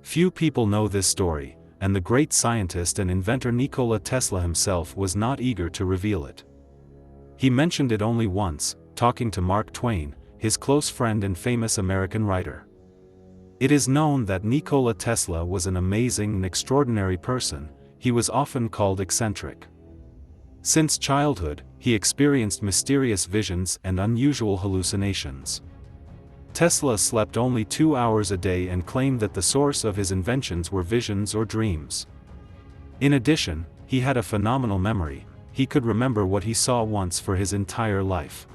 Few people know this story, and the great scientist and inventor Nikola Tesla himself was not eager to reveal it. He mentioned it only once, talking to Mark Twain, his close friend and famous American writer. It is known that Nikola Tesla was an amazing and extraordinary person. He was often called eccentric. Since childhood, he experienced mysterious visions and unusual hallucinations. Tesla slept only 2 hours a day and claimed that the source of his inventions were visions or dreams. In addition, he had a phenomenal memory. He could remember what he saw once for his entire life.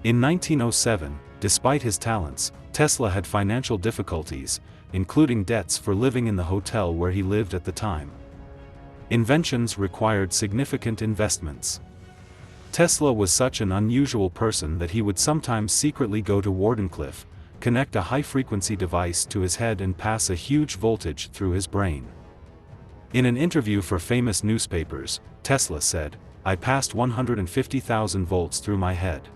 In 1907, despite his talents, Tesla had financial difficulties, including debts for living in the hotel where he lived at the time. Inventions required significant investments. Tesla was such an unusual person that he would sometimes secretly go to Wardenclyffe, connect a high-frequency device to his head and pass a huge voltage through his brain. In an interview for famous newspapers, Tesla said, "I passed 150,000 volts through my head."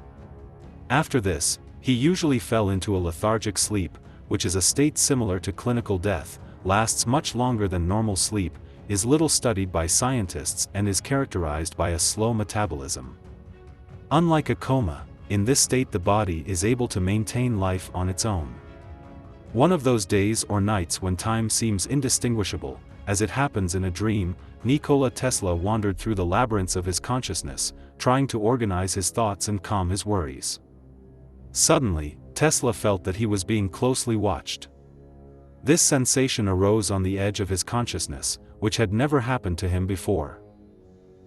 After this, he usually fell into a lethargic sleep, which is a state similar to clinical death, lasts much longer than normal sleep, is little studied by scientists and is characterized by a slow metabolism. Unlike a coma, in this state the body is able to maintain life on its own. One of those days or nights when time seems indistinguishable, as it happens in a dream, Nikola Tesla wandered through the labyrinths of his consciousness, trying to organize his thoughts and calm his worries. Suddenly, Tesla felt that he was being closely watched. This sensation arose on the edge of his consciousness, which had never happened to him before.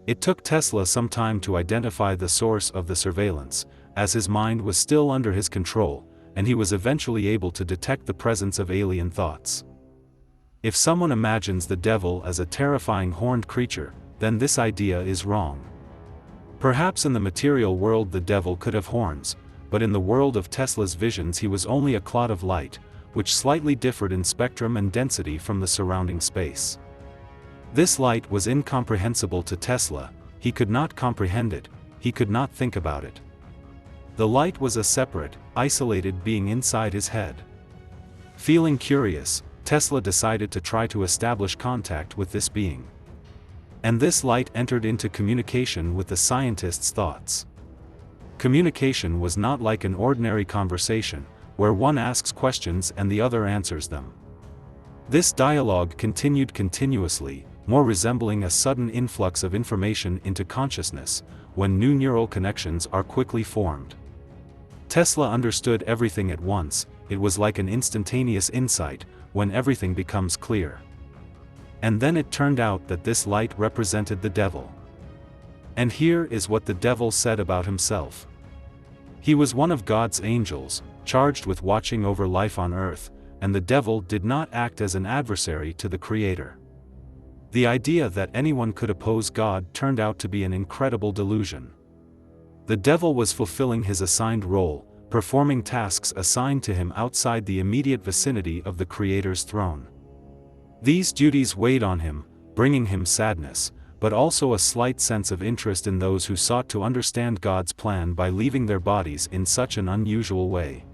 It took Tesla some time to identify the source of the surveillance, as his mind was still under his control, and he was eventually able to detect the presence of alien thoughts. If someone imagines the devil as a terrifying horned creature, then this idea is wrong. Perhaps in the material world the devil could have horns, but in the world of Tesla's visions he was only a clot of light, which slightly differed in spectrum and density from the surrounding space. This light was incomprehensible to Tesla. He could not comprehend it, he could not think about it. The light was a separate, isolated being inside his head. Feeling curious, Tesla decided to try to establish contact with this being. And this light entered into communication with the scientist's thoughts. Communication was not like an ordinary conversation, where one asks questions and the other answers them. This dialogue continued continuously, more resembling a sudden influx of information into consciousness, when new neural connections are quickly formed. Tesla understood everything at once. It was like an instantaneous insight, when everything becomes clear. And then it turned out that this light represented the devil. And here is what the devil said about himself. He was one of God's angels, charged with watching over life on earth, and the devil did not act as an adversary to the Creator. The idea that anyone could oppose God turned out to be an incredible delusion. The devil was fulfilling his assigned role, performing tasks assigned to him outside the immediate vicinity of the Creator's throne. These duties weighed on him, bringing him sadness, but also a slight sense of interest in those who sought to understand God's plan by leaving their bodies in such an unusual way.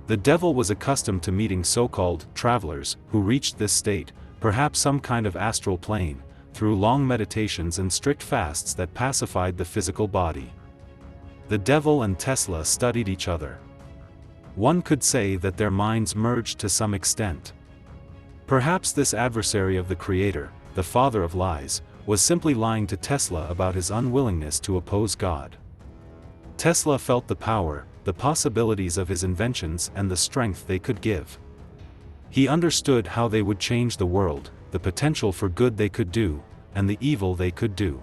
The devil was accustomed to meeting so-called travelers who reached this state, perhaps some kind of astral plane, through long meditations and strict fasts that pacified the physical body. The devil and Tesla studied each other. One could say that their minds merged to some extent. Perhaps this adversary of the Creator, the father of lies, was simply lying to Tesla about his unwillingness to oppose God. Tesla felt the power, the possibilities of his inventions and the strength they could give. He understood how they would change the world, the potential for good they could do, and the evil they could do.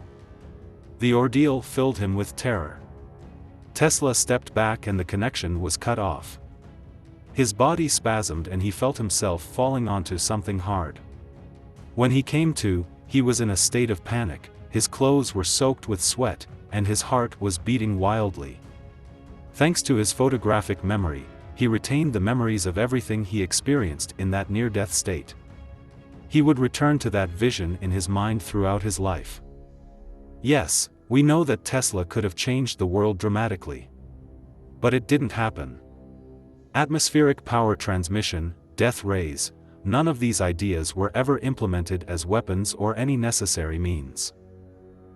The ordeal filled him with terror. Tesla stepped back and the connection was cut off. His body spasmed and he felt himself falling onto something hard. When he came to, he was in a state of panic, his clothes were soaked with sweat, and his heart was beating wildly. Thanks to his photographic memory, he retained the memories of everything he experienced in that near-death state. He would return to that vision in his mind throughout his life. Yes, we know that Tesla could have changed the world dramatically. But it didn't happen. Atmospheric power transmission, death rays, none of these ideas were ever implemented as weapons or any necessary means.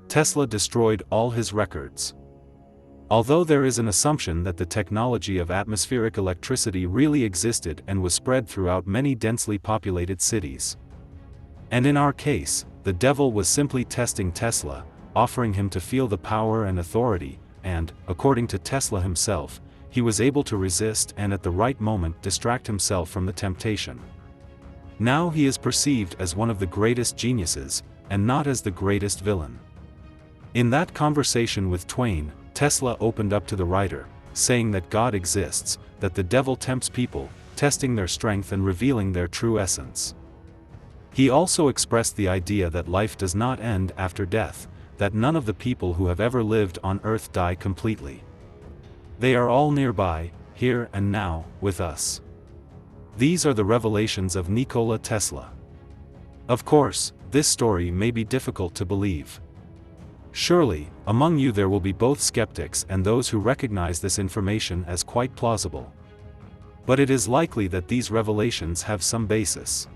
Tesla destroyed all his records. Although there is an assumption that the technology of atmospheric electricity really existed and was spread throughout many densely populated cities. And in our case, the devil was simply testing Tesla, offering him to feel the power and authority, and, according to Tesla himself, he was able to resist and at the right moment distract himself from the temptation. Now he is perceived as one of the greatest geniuses, and not as the greatest villain. In that conversation with Twain, Tesla opened up to the writer, saying that God exists, that the devil tempts people, testing their strength and revealing their true essence. He also expressed the idea that life does not end after death, that none of the people who have ever lived on Earth die completely. They are all nearby, here and now, with us. These are the revelations of Nikola Tesla. Of course, this story may be difficult to believe. Surely, among you there will be both skeptics and those who recognize this information as quite plausible. But it is likely that these revelations have some basis.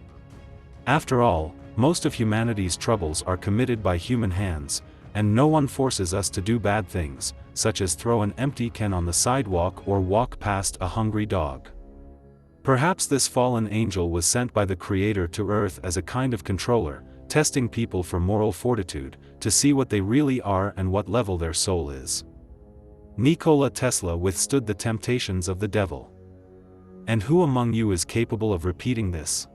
After all, most of humanity's troubles are committed by human hands, and no one forces us to do bad things, such as throw an empty can on the sidewalk or walk past a hungry dog. Perhaps this fallen angel was sent by the Creator to Earth as a kind of controller, testing people for moral fortitude, to see what they really are and what level their soul is. Nikola Tesla withstood the temptations of the devil. And who among you is capable of repeating this?